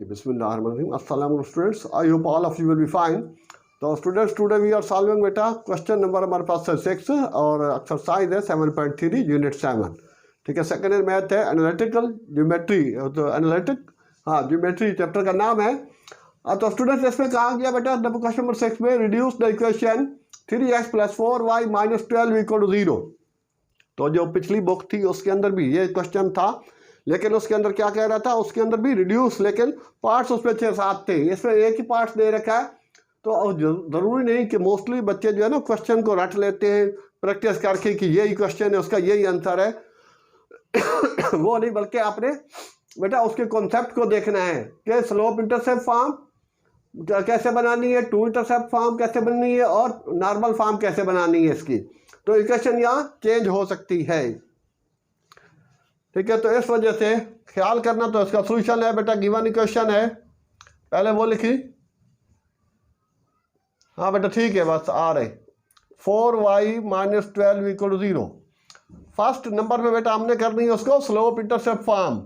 Bismillahirrahmanirrahim. Assalamu students. I hope all of you will be fine. तो students today we are solving बेटा question number हमारे पास है 6 और एक्सरसाइज है 7.3 यूनिट 7। ठीक है, सेकेंड ईयर मैथ है एनालिटिकल ज्योमेट्री, तो एनालिटिक ज्योमेट्री चैप्टर का नाम है। तो स्टूडेंट्स इसमें कहा गया बेटा क्वेश्चन नंबर 6 में reduce the equation 3x + 4y - 12 = 0। तो जो पिछली बुक थी उसके अंदर भी ये क्वेश्चन था, लेकिन उसके अंदर क्या कह रहा था, उसके अंदर भी रिड्यूस, लेकिन पार्ट्स उसमें 6-7 थे, इसमें एक ही पार्ट्स दे रखा है। तो ज़रूरी नहीं कि मोस्टली बच्चे जो है ना क्वेश्चन को रट लेते हैं प्रैक्टिस करके कि यही क्वेश्चन है उसका यही आंसर है वो नहीं, बल्कि आपने बेटा उसके कॉन्सेप्ट को देखना है कि स्लोप इंटरसेप्ट फॉर्म कैसे बनानी है, टू इंटरसेप्ट फॉर्म कैसे बननी है और नॉर्मल फॉर्म कैसे बनानी है इसकी। तो इक्वेशन यहाँ चेंज हो सकती है। ठीक है, तो इस वजह से ख्याल करना। तो इसका सोल्यूशन है बेटा गिवन इक्वेशन है, पहले वो लिखी, हाँ बेटा ठीक है, बस आ रहे 4y - 12 = 0। फर्स्ट नंबर पे बेटा हमने करनी है उसको slope intercept form.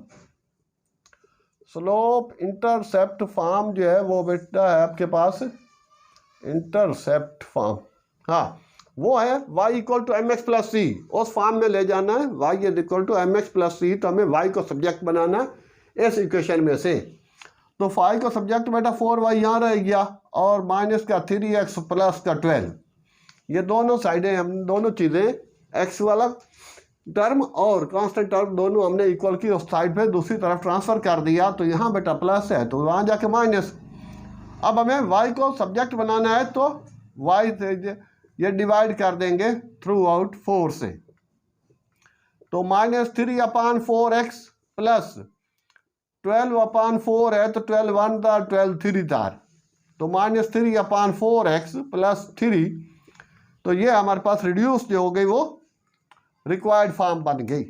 Slope intercept form जो है वो बेटा है आपके पास इंटरसेप्ट फॉर्म, हाँ वो है y = mx + c। उस फॉर्म में ले जाना है y = mx + c। तो हमें y को सब्जेक्ट बनाना है इस इक्वेशन में से। तो y को सब्जेक्ट बेटा 4y यहाँ रह गया और -3x + 12, ये दोनों साइडें, हम दोनों चीज़ें x वाला टर्म और कांस्टेंट टर्म दोनों हमने इक्वल की उस साइड पे दूसरी तरफ ट्रांसफ़र कर दिया। तो यहाँ बेटा प्लस है तो वहाँ जाके माइनस। अब हमें y को सब्जेक्ट बनाना है तो y से ये डिवाइड कर देंगे थ्रू आउट 4 से। तो -3/4x प्लस 12/4 है तो 12 1 दार 12 3 दार, तो -3/4x प्लस 3। तो ये हमारे पास रिड्यूस जो हो गई वो रिक्वायर्ड फॉर्म बन गई।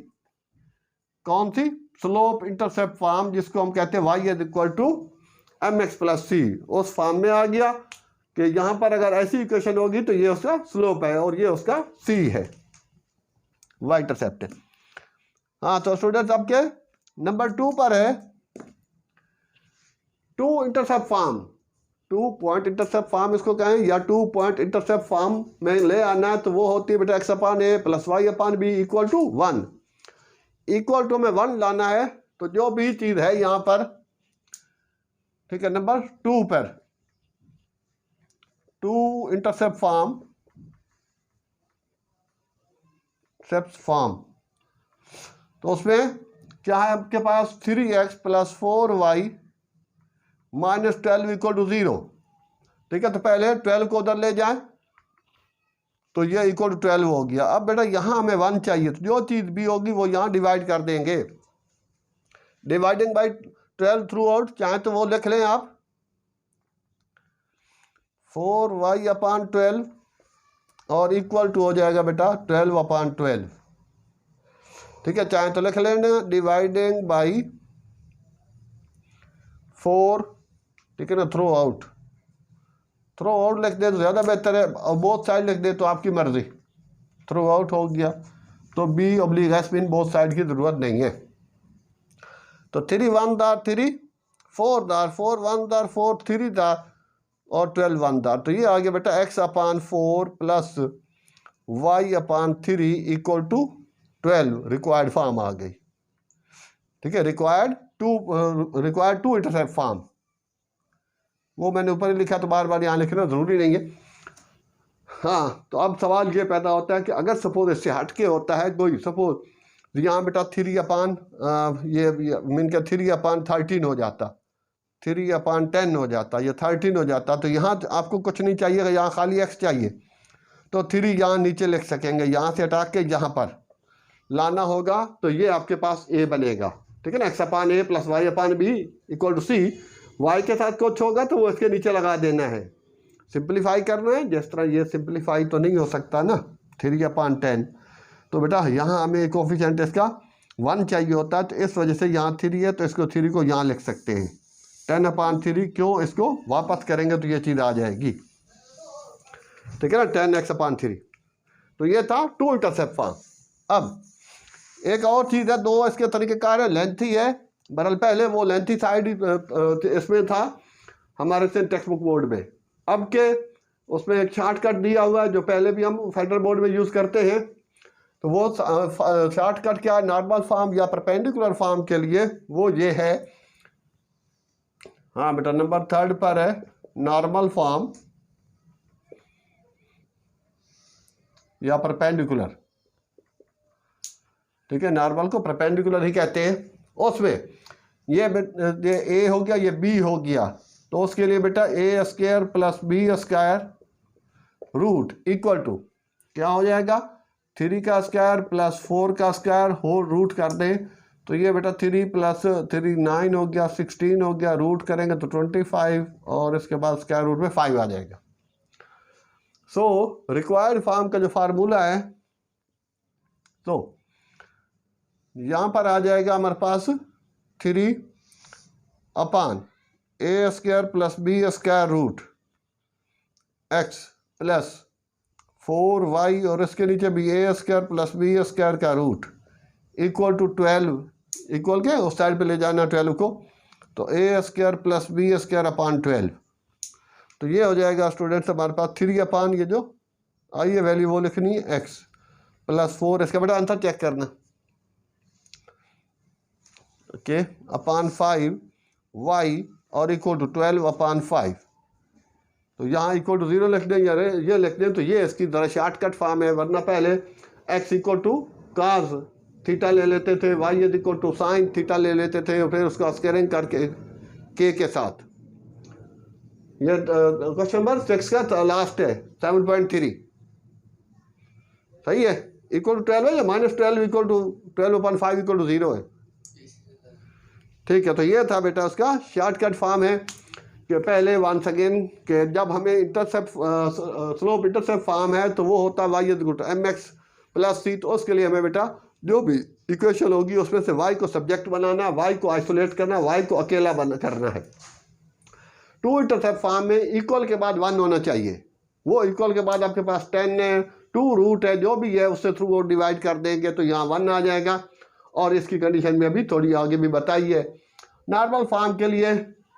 कौन सी? स्लोप इंटरसेप्ट फॉर्म, जिसको हम कहते हैं y = mx + c। उस फॉर्म में आ गया कि यहाँ पर अगर ऐसी इक्वेशन होगी तो ये उसका स्लोप है और ये उसका c है, y इंटरसेप्ट है। हाँ तो स्टूडेंट्स आपके नंबर 2 पर है two intercept form. 2 point intercept form इसको कहें या 2 पॉइंट इंटरसेप्ट फॉर्म में ले आना है तो वो होती है बेटा x/a + y/b = 1। इक्वल टू में 1 लाना है। तो जो भी चीज़ है यहाँ पर, ठीक है, नंबर 2 पर टू इंटरसेप्ट फॉर्म, तो उसमें क्या है आपके पास 3x + 4y - 12 = 0। ठीक है, तो पहले 12 को उधर ले जाएं तो ये = 12 हो गया। अब बेटा यहाँ हमें 1 चाहिए, तो जो चीज़ भी होगी वो यहाँ डिवाइड कर देंगे, डिवाइडिंग बाई 12 थ्रू आउट, चाहे तो वो लिख लें आप 4y/12 और इक्वल टू हो जाएगा बेटा 12/12। ठीक है, चाहे तो लिख लेना डिवाइडिंग बाई 4, ठीक है ना, थ्रो आउट लिख दे तो ज़्यादा बेहतर है, और बोथ साइड लिख दे तो आपकी मर्ज़ी। थ्रो आउट हो गया तो b/s बोथ साइड की ज़रूरत नहीं है। तो 3 1 दार 3 4 दार 4 1 दार 4 3 दार और 12 1 दार। तो ये आ गया बेटा x/4 plus y/3 = 12। Required form आ गई। ठीक है, रिक्वायर्ड टू इंटरसेप्ट फॉर्म, वो मैंने ऊपर ही लिखा तो बार बार यहाँ लिखना ज़रूरी नहीं है। हाँ, तो अब सवाल ये पैदा होता है कि अगर सपोज इससे हट के होता है कोई, सपोज यहाँ बेटा 3/13 हो जाता, 3/10 हो जाता, ये 13 हो जाता, तो यहाँ आपको कुछ नहीं चाहिए, यहाँ खाली x चाहिए। तो 3 यहाँ नीचे लिख सकेंगे, यहाँ से हटा के यहाँ पर लाना होगा तो ये आपके पास a बनेगा। ठीक है ना, x/a + y/b = c। y के साथ कुछ होगा तो वो इसके नीचे लगा देना है, सिंप्लीफाई करना है। जिस तरह ये सिंप्लीफाई तो नहीं हो सकता ना 3/10, तो बेटा यहाँ हमें कोफिशिएंट इसका 1 चाहिए होता है, तो इस वजह से यहाँ 3 है तो इसको 3 को यहाँ लिख सकते हैं 10/3। क्यों? इसको वापस करेंगे तो ये चीज़ आ जाएगी। ठीक है ना, 10x/3। तो ये था टू इंटरसेप्ट फॉर्म। अब एक और चीज़ है, 2 इसके तरीक़ेकार है, लेंथी है बहरहाल पहले वो लेंथी साइड इसमें था हमारे से टेक्स्ट बुक बोर्ड में। अब के उसमें एक शॉर्टकट दिया हुआ है जो पहले भी हम फेडरल बोर्ड में यूज़ करते हैं। तो वो शॉर्टकट क्या है, नॉर्मल फॉर्म या परपेंडिकुलर फॉर्म के लिए वो ये है, हाँ बेटा नंबर 3 पर है नॉर्मल फॉर्म या परपेंडिकुलर। ठीक है, नॉर्मल को परपेंडिकुलर ही कहते हैं। उसमें ये ए हो गया, ये बी हो गया, तो उसके लिए बेटा A square plus B square root equal to क्या हो जाएगा, 3 का स्क्वायर प्लस 4 का स्क्वायर होल रूट कर दें तो ये बेटा 3 प्लस 3 9 हो गया, 16 हो गया, रूट करेंगे तो 25 और इसके बाद स्क्वायर रूट में 5 आ जाएगा। सो रिक्वायर्ड फॉर्म का जो फार्मूला है तो यहाँ पर आ जाएगा हमारे पास 3 upon A square plus B square root X plus 4y और इसके नीचे भी A square plus B square का रूट इक्वल टू 12, इक्वल के उस साइड पे ले जाना 12 को, तो A square plus B square upon 12। तो ये हो जाएगा स्टूडेंट्स हमारे पास 3 अपान ये जो आई है वैल्यू वो लिखनी है x प्लस 4, इसका बेटा आंसर चेक करना, ओके, अपान 5y और इक्वल टू 12 अपान 5। तो यहाँ इक्वल टू 0 लिख दें या ये लिख दें तो ये इसकी जरा शॉर्टकट फॉर्म है, वरना पहले x equal to cos theta ले लेते थे, y equal to sine theta ले लेते थे और फिर उसका स्क्वायरिंग करके k के साथ। ये क्वेश्चन नंबर 6 का लास्ट है 7.3, सही है, इक्वल टू 12 है या -12 equal to 12 upon 5 equal to 0 है। ठीक है, तो ये था बेटा उसका शॉर्टकट फॉर्म है कि पहले वंस अगेन कि जब हमें इंटरसेप्ट स्लोप इंटरसेप्ट फॉर्म है तो वो होता है y equal to mx plus c। तो उसके लिए हमें बेटा जो भी इक्वेशन होगी उसमें से y को सब्जेक्ट बनाना, y को आइसोलेट करना, y को अकेला करना है। टू इंटरसेप्ट फॉर्म में इक्वल के बाद 1 होना चाहिए, वो इक्वल के बाद आपके पास 10 है, 2 रूट है, जो भी है उससे थ्रू वो डिवाइड कर देंगे तो यहाँ 1 आ जाएगा। और इसकी कंडीशन में अभी थोड़ी आगे भी बताई है। नॉर्मल फॉर्म के लिए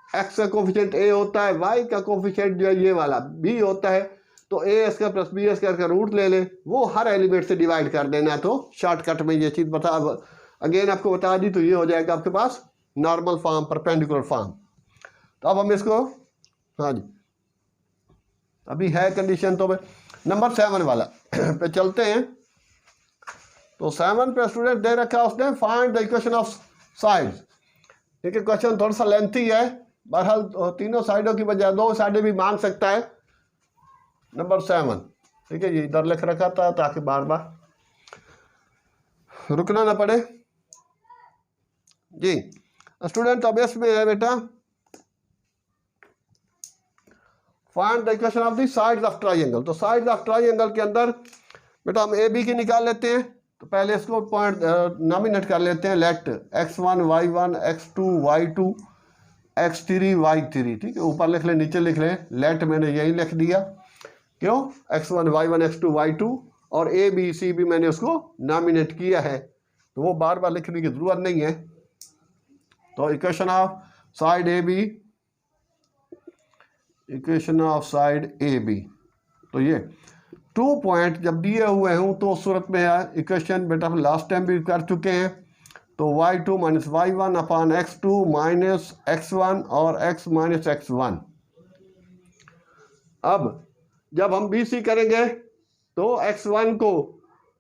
x का कोफिशिएंट a होता है, y का कोफिशिएंट जो है ये वाला b होता है, तो a square plus B square का रूट ले ले, वो हर एलिमेंट से डिवाइड कर देना। तो शॉर्टकट में ये चीज़ अगेन आपको बता दी, तो ये हो जाएगा आपके पास नॉर्मल फॉर्म परपेंडिकुलर फॉर्म। तो अब हम इसको, हाँ जी अभी है कंडीशन, तो नंबर 7 वाला पे चलते हैं। तो 7 पे स्टूडेंट दे रखा है उसने find the equation of sides. ठीक है, क्वेश्चन थोड़ा सा लेंथी है, बहरहाल तीनों साइडों की बजाय 2 साइडें भी मांग सकता है। नंबर 7, ठीक है, ये इधर लिख रखा था ताकि बार बार रुकना ना पड़े जी। स्टूडेंट अब इसमें है बेटा find the equation of the sides of triangle. तो साइड्स ऑफ ट्राइंगल के अंदर बेटा हम ए बी की निकाल लेते हैं। तो पहले इसको पॉइंट नॉमिनेट कर लेते हैं, late x1 y1 x2 y2 x3 y3। ठीक है, ऊपर लिख लें नीचे लिख लें, लेट मैंने यही लिख दिया, क्यों, x1 y1 x2 y2 और a b c भी मैंने उसको नॉमिनेट किया है, तो वो बार बार लिखने की ज़रूरत नहीं है। तो equation of side a b, equation of side a b, तो ये 2 पॉइंट जब दिए हुए हों तो उस सूरत में है इक्वेशन बेटा हम लास्ट टाइम भी कर चुके हैं। तो y2 माइनस y1 अपान x2 माइनस x1 और x माइनस x1। अब जब हम BC करेंगे तो x1 को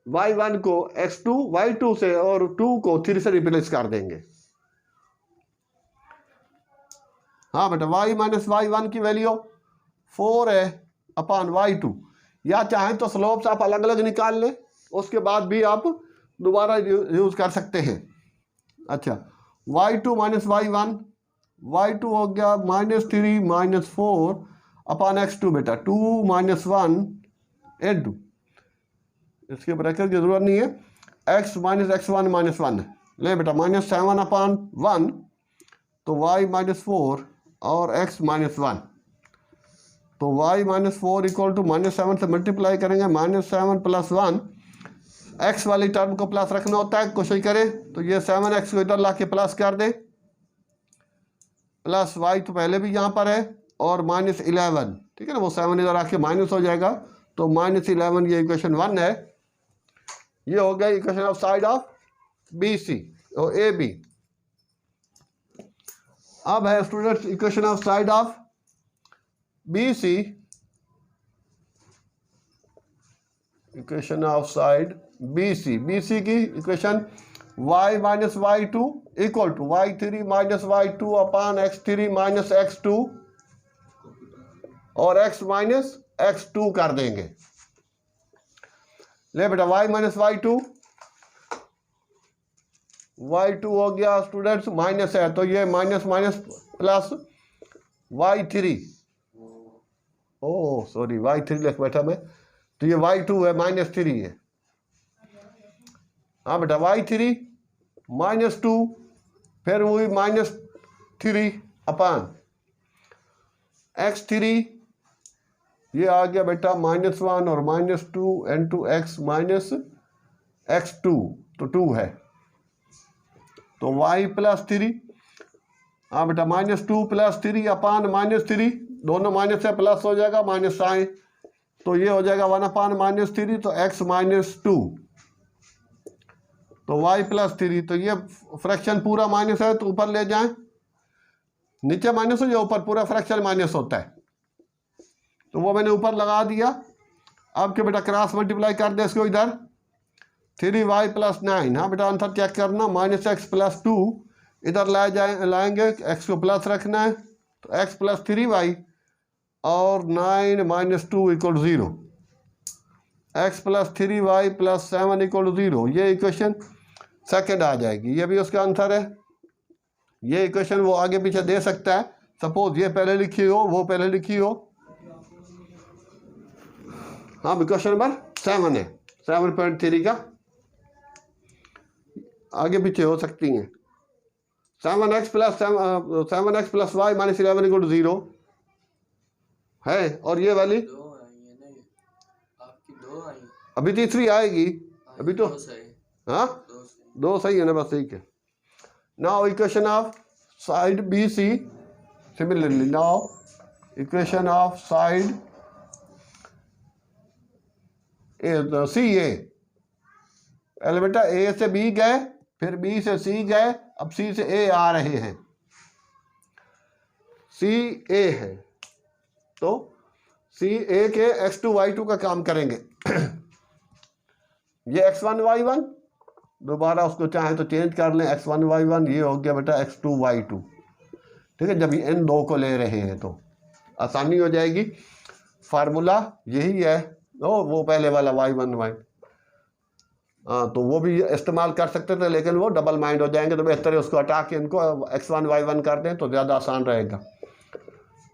y1 को x2 y2 से और 2 को 3 से रिप्लेस कर देंगे। हाँ बेटा y माइनस y1 की वैल्यू 4 है अपान y2, या चाहें तो स्लोप्स आप अलग अलग निकाल लें, उसके बाद भी आप दोबारा यूज़ कर सकते हैं। अच्छा, y2 माइनस y1, y2 हो गया -3 माइनस 4 अपान x2 बेटा 2 माइनस 1 8, इसके ब्रैकेट की ज़रूरत नहीं है, x माइनस x1 माइनस 1 ले बेटा -7 अपान 1, तो y माइनस 4 और x माइनस 1, तो y माइनस 4 इक्वल टू -7 से मल्टीप्लाई करेंगे, -7 प्लस 1, x वाली टर्म को प्लस रखना होता है, कोशिश करें तो ये 7x को इधर ला के प्लस कर दें, प्लस वाई तो पहले भी यहाँ पर है और -11, ठीक है ना, वो 7 इधर आके माइनस हो जाएगा, तो -11 ये इक्वेशन 1 है। ये हो गया equation of side of B C और ए बी। अब है students equation of side of B C, equation of side B C की equation y minus y2 equal to y3 minus y2 upon x3 minus x2 और x minus x2 कर देंगे। ले बेटा y minus y2 हो गया students, minus है तो ये minus minus plus y3, oh sorry y3 लिख बैठा मैं, तो ये y2 है -3 है। हाँ बेटा y3 -2 फिर वही -3 अपान x3, ये आ गया बेटा -1 और -2 into x माइनस x2 तो 2 है, तो y +3। हाँ बेटा -2 + 3 अपान -3, दोनों माइनस से प्लस हो जाएगा माइनस साइन, तो ये हो जाएगा 1 अपान -3, तो x -2 तो y +3, तो ये फ्रैक्शन पूरा माइनस है तो ऊपर ले जाएं, नीचे माइनस हो या ऊपर पूरा फ्रैक्शन माइनस होता है, तो वो मैंने ऊपर लगा दिया। अब के बेटा क्रॉस मल्टीप्लाई कर दे इसको इधर, 3y + 9। हाँ बेटा आंसर चेक करना, -x + 2 इधर लाएंगे, x को प्लस रखना है, तो x + 3y और 9 - 2 = 0, x + 3y + 7 = 0। ये इक्वेशन सेकंड आ जाएगी, ये भी उसका आंसर है। ये इक्वेशन वो आगे पीछे दे सकता है, सपोज ये पहले लिखी हो वो पहले लिखी हो। हाँ इक्वेशन नंबर 7 है, 7.3 का आगे पीछे हो सकती हैं। 7x + y - 11 = 0 है, और ये वाली अभी तीसरी आएगी, अभी तो हाँ 2 सही है ना, बस ठीक है। Now equation of side B C, similarly now equation of side C A, पहले बेटा ए से बी गए, फिर बी से सी गए, अब सी से ए आ रहे हैं, सी ए है, तो सी ए के x2 y2 का काम करेंगे। ये x1 y1, दोबारा उसको चाहे तो चेंज कर लें, x1 y1, ये हो गया बेटा x2 y2, ठीक है। जब ये इन दो को ले रहे हैं तो आसानी हो जाएगी, फार्मूला यही है। वो पहले वाला y1 y, हाँ तो वो भी इस्तेमाल कर सकते थे, लेकिन वो डबल माइंड हो जाएंगे, तो बेहतर है उसको हटा के इनको x1 y1 कर दें तो ज़्यादा आसान रहेगा।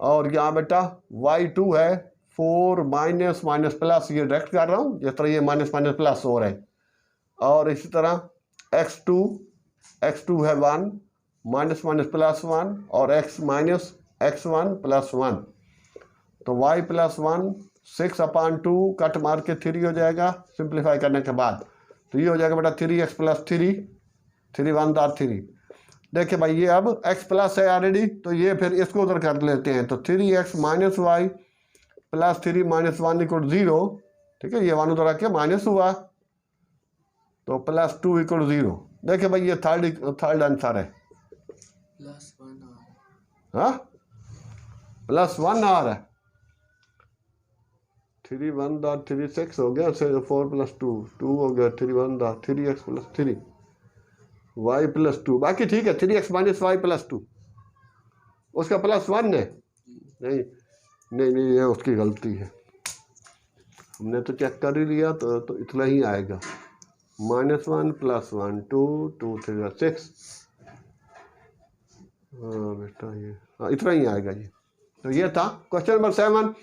और यहाँ बेटा y2 है 4 माइनस माइनस प्लस, ये डायरेक्ट कर रहा हूँ, जिस तरह ये माइनस माइनस प्लस हो रहा है। और इसी तरह x2 है 1 माइनस माइनस प्लस 1 और x माइनस x1 + 1, तो y + 1 6/2 कट मार के 3 हो जाएगा सिंप्लीफाई करने के बाद, तो ये हो जाएगा बेटा 3x + 3, 3 1 3। देखिए भाई ये अब x प्लस है ऑलरेडी, तो ये फिर इसको उधर कर लेते हैं, तो 3x - y + 3 - 1 = 0, ठीक है। ये 1 उधर आके माइनस हुआ, तो +2 = 0। देखिए भाई ये थर्ड आंसर है, हाँ +1 आ रहा है, 3 1 3 6 हो गया, 4 + 2 2 हो गया, 3 1 3x + 3 y + 2, बाकी ठीक है। 3x - y + 2 उसका +1 है, नहीं ये उसकी गलती है, हमने तो चेक कर ही लिया, तो इतना ही आएगा, -1 + 1 2 2 3 6, हाँ बेटा ये हाँ इतना ही आएगा ये। तो ये था क्वेश्चन नंबर 7,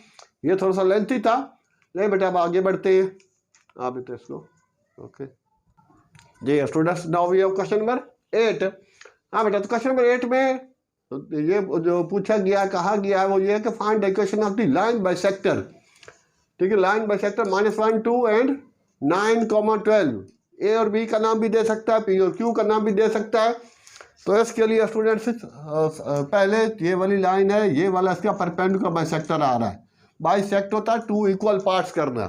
ये थोड़ा सा लेंथी था, नहीं बेटा अब आगे बढ़ते हैं, आप भी तो इसको ओके जी students. Now we have question number 8। हाँ बेटा, तो क्वेश्चन नंबर 8 में ये जो पूछा गया कहा गया है वो ये है कि find the equation of the line bisector, ठीक है। लाइन बाइसेक्टर -1 2 एंड 9, 12, ए और बी का नाम भी दे सकता है, पी और क्यू का नाम भी दे सकता है, तो इसके लिए स्टूडेंट्स पहले ये वाली लाइन है, ये वाला इसका परपेंडिकुलर बाइसेक्टर आ रहा है। बाइसेक्ट होता है टू इक्वल पार्ट्स करना,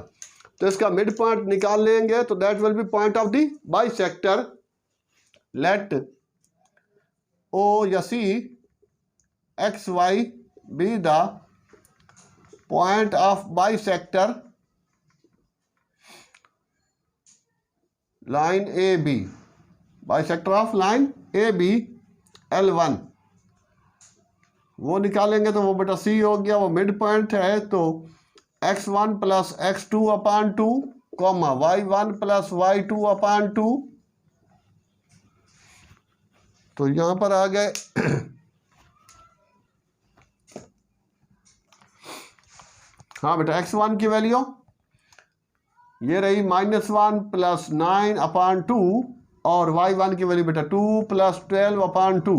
तो इसका मिड पॉइंट निकाल लेंगे तो that will be point of the bisector. Let O या C X Y be the point of bisector line A B, bisector of line A B L1 वो निकालेंगे तो वो बेटा C हो गया, वो मिड पॉइंट है। तो x1 प्लस x2 अपान 2 कॉमा y1 प्लस y2 अपान 2, तो यहां पर आ गए हाँ बेटा x1 की वैल्यू ये रही -1 प्लस 9 अपान 2 और y1 की वैल्यू बेटा 2 प्लस 12 अपान 2,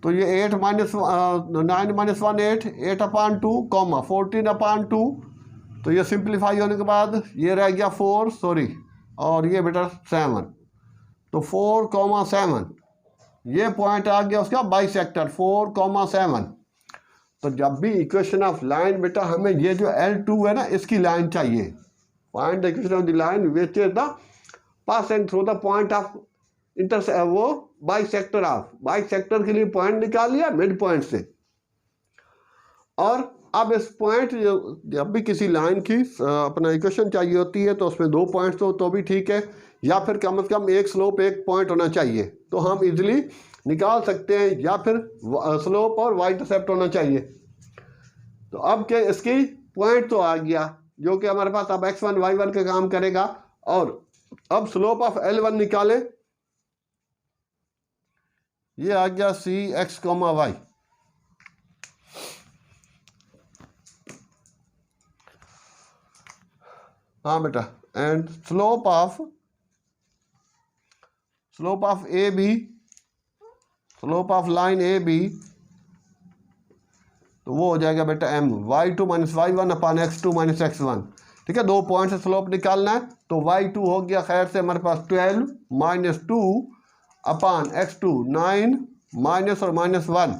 तो ये 8 माइनस 9 माइनस 1 8 अपान 2 कॉमा 14 अपान 2, तो ये सिंप्लीफाई होने के बाद ये रह गया 4 सॉरी और ये बेटा 7, तो 4,7 ये पॉइंट आ गया उसका बाइसेक्टर 4,7। तो जब भी इक्वेशन ऑफ लाइन बेटा हमें ये जो L2 है ना इसकी लाइन चाहिए, find the equation of the line which is the passing through the point of वो बाइसेक्टर ऑफ, बाइसेक्टर के लिए पॉइंट निकाल लिया मिड पॉइंट से। और अब इस पॉइंट जब भी किसी लाइन की अपना इक्वेशन चाहिए होती है तो उसमें 2 पॉइंट्स हो तो भी ठीक है, या फिर कम से कम एक स्लोप एक पॉइंट होना चाहिए, तो हम इजीली निकाल सकते हैं, या फिर स्लोप और वाई इंटरसेप्ट होना चाहिए। तो अब क्या इसकी पॉइंट तो आ गया जो कि हमारे पास अब x1 y1 का काम करेगा, और अब स्लोप ऑफ L1 निकाले, ये आ गया सी एक्स कॉमा वाई। हाँ बेटा, and slope of a b, slope of line A b, तो वो हो जाएगा बेटा m y2 माइनस y1 अपान x2 माइनस x1। ठीक है, 2 पॉइंट से स्लोप निकालना है, तो y2 हो गया खैर से हमारे पास 12 माइनस 2 अपान x2 9 माइनस और -1,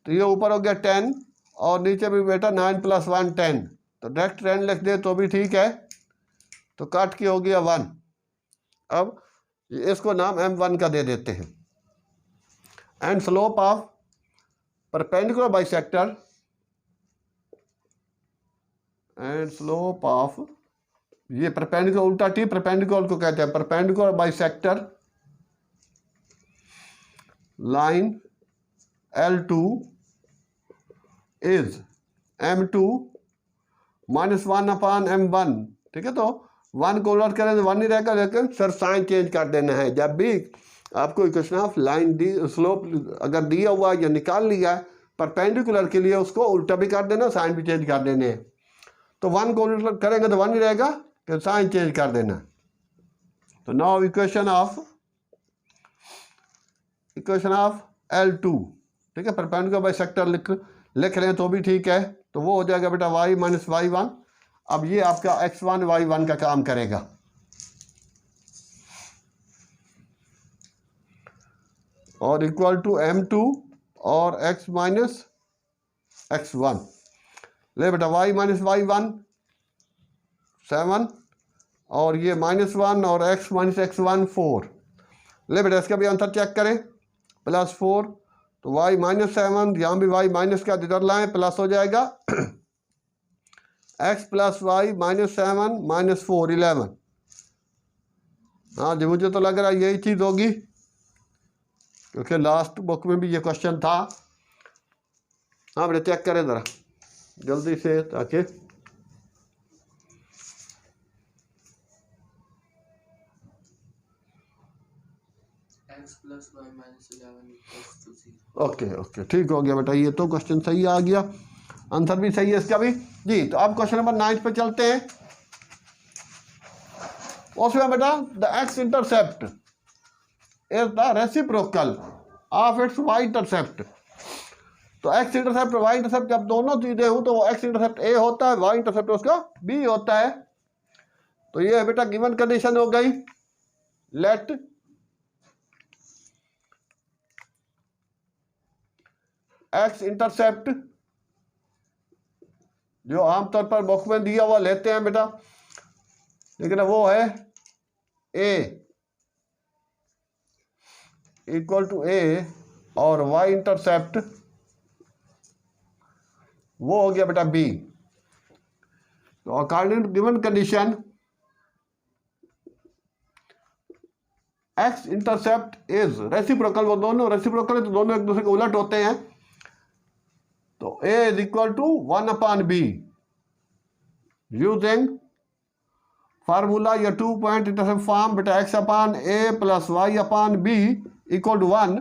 तो ये ऊपर हो गया 10 और नीचे भी बेटा 9 प्लस 1 10, तो डायरेक्ट 10 लिख दे तो भी ठीक है, तो काट के हो गया 1। अब इसको नाम m1 का दे देते हैं। And slope of perpendicular bisector and slope of, ये परपेंडिकुलर उल्टा टी परपेंडिकुलर को कहते हैं, perpendicular bisector line L2 is M2 minus 1 upon M1। ठीक है, तो 1 को उलट करें तो 1 ही रहेगा, लेकिन सर साइन चेंज कर देना है। जब भी आपको equation of line the slope अगर दिया हुआ या निकाल लिया है परपेंडिकुलर के लिए, उसको उल्टा भी कर देना, साइन भी चेंज कर देने हैं। तो 1 को उल्टा करेंगे तो 1 ही रहेगा, तो साइन चेंज कर देना। तो नाउ इक्वेशन ऑफ L2, ठीक है, परपेंडिकुलर बाइसेक्टर लिख रहे हैं तो भी ठीक है, तो वो हो जाएगा बेटा y माइनस y1। अब ये आपका x1 y1 का काम करेगा। और इक्वल टू M2 और x माइनस x1। ले बेटा y माइनस y1 7 और ये -1 और x माइनस x1 4। ले बेटा इसका भी आंसर चेक करें, +4, तो y -7, यहाँ भी y माइनस का इधर लाएँ, प्लस हो जाएगा x प्लस वाई -7 -4 11। हाँ जी, मुझे तो लग रहा है यही चीज़ होगी, क्योंकि लास्ट बुक में भी ये क्वेश्चन था। हाँ बेटा चेक करें ज़रा जल्दी से, ताकि ओके ठीक हो गया बेटा, ये तो क्वेश्चन सही आ गया, आंसर भी सही है इसका भी जी। तो अब क्वेश्चन नंबर 9 पे चलते हैं। उसमें बेटा the x intercept is the reciprocal of its y intercept. तो एक्स इंटरसेप्ट वाई इंटरसेप्ट जब दोनों चीजें हो तो वो एक्स इंटरसेप्ट ए होता है, वाई इंटरसेप्ट उसका बी होता है। तो ये बेटा गिवन कंडीशन हो गई। लेट एक्स इंटरसेप्ट जो आमतौर पर बुक में दिया हुआ लेते हैं बेटा, लेकिन वो है ए इक्वल टू ए, और वाई इंटरसेप्ट वो हो गया बेटा बी। तो according to given condition x intercept is reciprocal, वो दोनों रेसिप्रोकल है तो दोनों एक दूसरे के उलट होते हैं। तो a is equal to 1/b using formula या 2 पॉइंट इंटरसेप्ट फॉर्म बेटा x/a plus y/b equal to 1।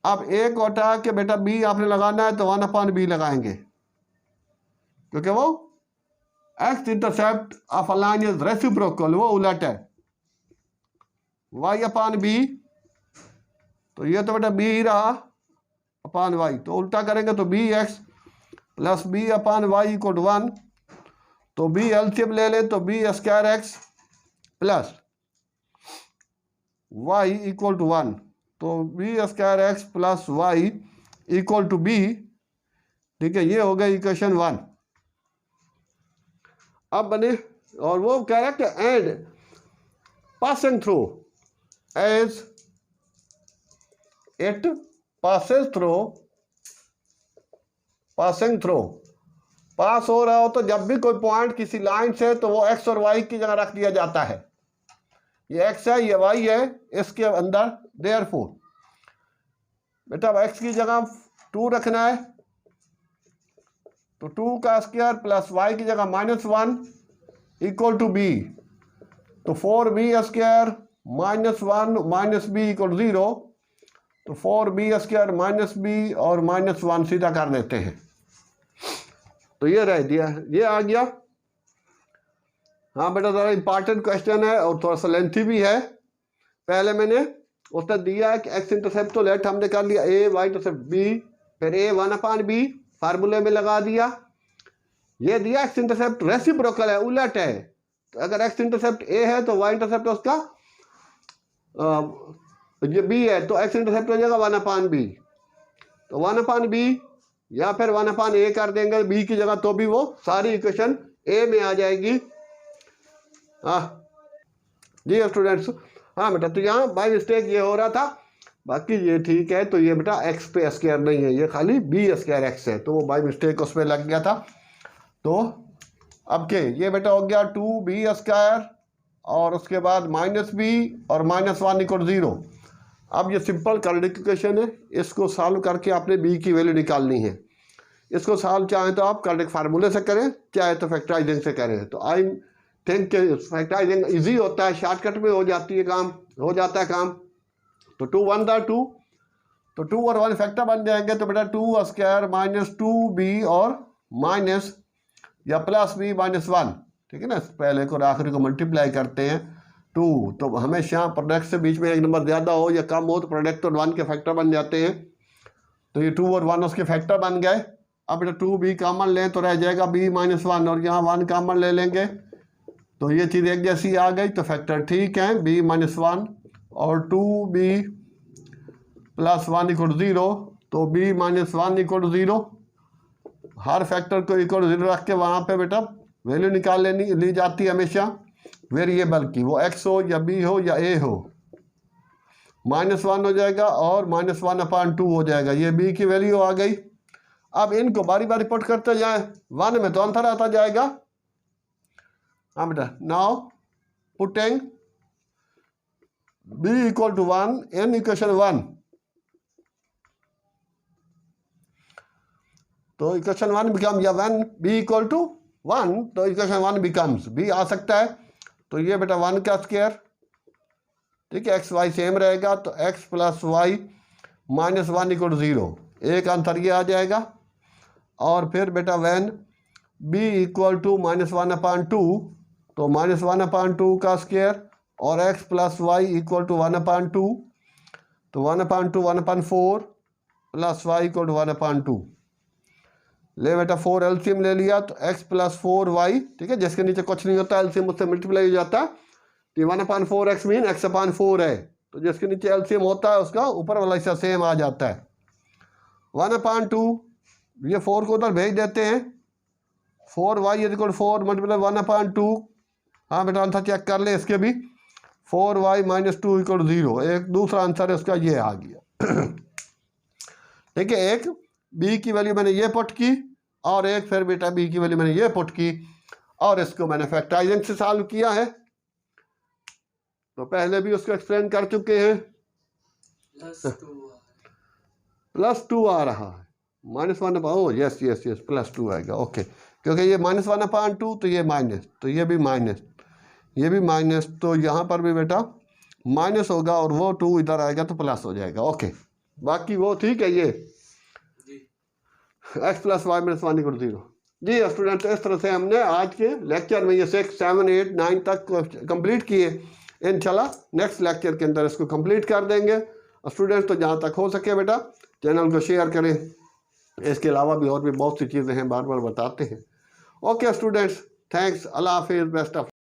अब a को हटा के बेटा b आपने लगाना है तो 1/b लगाएंगे, क्योंकि वो x intercept of a line is reciprocal, वो उलट है। y/b तो ये तो बेटा b ही रहा अपान y, तो उल्टा करेंगे तो bx plus b/y equal to 1। तो b एलसीएम ले लें तो b² plus y equal to 1। तो b² plus y equal to b, ठीक है, ये हो गया इक्वेशन 1। अब बने, और वो कह रहा है कि and passing through as it passing through pass हो रहा हो, तो जब भी कोई पॉइंट किसी लाइन से तो वो x और y की जगह रख दिया जाता है। ये x है, ये y है, इसके अंदर देयरफॉर बेटा अब x की जगह 2 रखना है, तो 2 का स्क्वायर प्लस y की जगह -1 इक्वल टू b। तो 4b² -1 -b इक्वल 0। तो 4b² -b और -1 सीधा कर देते हैं, तो ये रह दिया, ये आ गया। हाँ बेटा ज़रा इंपॉर्टेंट क्वेश्चन है और थोड़ा सा लेंथी भी है। पहले मैंने उसने दिया है कि एक्स इंटरसेप्ट तो लेट हमने कर लिया a, y इंटरसेप्ट b, फिर a 1/b फार्मूले में लगा दिया। ये दिया एक्स इंटरसेप्ट रेसिप्रोकल है, उलट है। तो अगर एक्स इंटरसेप्ट a है तो y इंटरसेप्ट उसका ये b है, तो एक्स इंटरसेप्ट हो जाएगा 1/b। तो 1/b या फिर 1/a कर देंगे b की जगह, तो भी वो सारी इक्वेशन a में आ जाएगी। हाँ जी स्टूडेंट्स, हाँ बेटा, तो यहाँ बाय मिस्टेक ये हो रहा था, बाकी ये ठीक है। तो ये बेटा x पे स्क्वायर नहीं है, ये खाली b² x है, तो वो बाय मिस्टेक उस पर लग गया था। तो अब के ये बेटा हो गया 2b² और उसके बाद -b और -1 इक्वल 0। अब ये सिंपल क्वाड्रेटिक इक्वेशन है, इसको सॉल्व करके आपने b की वैल्यू निकालनी है। इसको सॉल्व चाहे तो आप क्वाड्रेटिक फार्मूले से करें, चाहे तो फैक्टराइजिंग से करें। तो आई थिंक फैक्टराइजिंग इजी होता है, शॉर्टकट में हो जाती है काम, हो जाता है काम। तो 2 1 था 2, तो 2 और 1 फैक्टर बन जाएंगे। तो बेटा 2² -2b और माइनस या प्लस b -1, ठीक है ना, पहले को आखिरी को मल्टीप्लाई करते हैं 2। तो हमेशा प्रोडक्ट से बीच में एक नंबर ज़्यादा हो या कम हो तो प्रोडक्ट और 1 के फैक्टर बन जाते हैं। तो ये 2 और 1 उसके फैक्टर बन गए। अब बेटा 2b कॉमन लें तो रह जाएगा b -1 और यहाँ 1 कॉमन ले लेंगे, तो ये चीज़ एक जैसी आ गई। तो फैक्टर ठीक है, b -1 और 2b प्लस 1 इक्वल 0। तो b -1 इक्वल 0, हर फैक्टर को इक्वल 0 रख के वहाँ पे बेटा वैल्यू निकाल ली जाती है हमेशा वेरिएबल की, वो x हो या b हो या a हो। -1 हो जाएगा और -1/2 हो जाएगा, ये b की वैल्यू आ गई। अब इनको बारी बारी पुट करते जाए, 1 में तो आंसर आता जाएगा। हाँ बेटा, now putting b equal to 1 in equation 1। तो इक्वेशन 1 बिकम या 1 b इक्वल टू 1, तो इक्वेशन 1 बिकम्स b आ सकता है। तो ये बेटा 1 का स्क्वायर, ठीक है, एक्स वाई सेम रहेगा, तो x प्लस वाई -1 इक्वल 0, एक आंसर ये आ जाएगा। और फिर बेटा वैन b इक्वल टू -1/2, तो -1/2 का स्क्वायर और x plus y equal to 1/2, तो 1/2 1/4 प्लस वाई इक्वल टू 1/2। ले बेटा 4 एलसीएम ले लिया, तो x प्लस 4y, ठीक है, जिसके नीचे कुछ नहीं होता एलसीएम उससे मल्टीप्लाई हो जाता है। तो 1/4x मीन x/4 है, तो जिसके नीचे एलसीएम होता है उसका ऊपर वाला हिस्सा सेम आ जाता है। 1/2, ये 4 को उधर भेज देते हैं, 4y = 4 मल्टीप्लाई 1/2। हाँ बेटा आंसर चेक कर ले इसके भी, 4y - 2 = 0। एक दूसरा आंसर है उसका ये आ गया। ठीक है, एक b की वैल्यू मैंने ये पुट की और एक फिर बेटा b की वैल्यू मैंने ये पुट की और इसको मैंने फैक्टराइजिंग से सॉल्व किया है। तो पहले भी उसको एक्सप्लेन कर चुके हैं। +2 आ रहा है, -1, ओ यस यस यस +2 आएगा, ओके, क्योंकि ये -1/2 तो ये माइनस, तो ये भी माइनस, ये भी माइनस, तो यहाँ पर भी बेटा माइनस होगा और वो 2 इधर आएगा तो प्लस हो जाएगा। ओके, बाकी वो ठीक है। ये x + y - 1 = 0। जी स्टूडेंट, इस तरह से हमने आज के लेक्चर में ये 6, 7, 8, 9 तक कंप्लीट किए। इंशाल्लाह नेक्स्ट लेक्चर के अंदर इसको कंप्लीट कर देंगे। स्टूडेंट्स तो जहाँ तक हो सके बेटा चैनल को शेयर करें, इसके अलावा भी और भी बहुत सी चीज़ें हैं, बार बार बताते हैं। ओके स्टूडेंट्स, थैंक्स, अल्लाह हाफिज़, बेस्ट ऑफ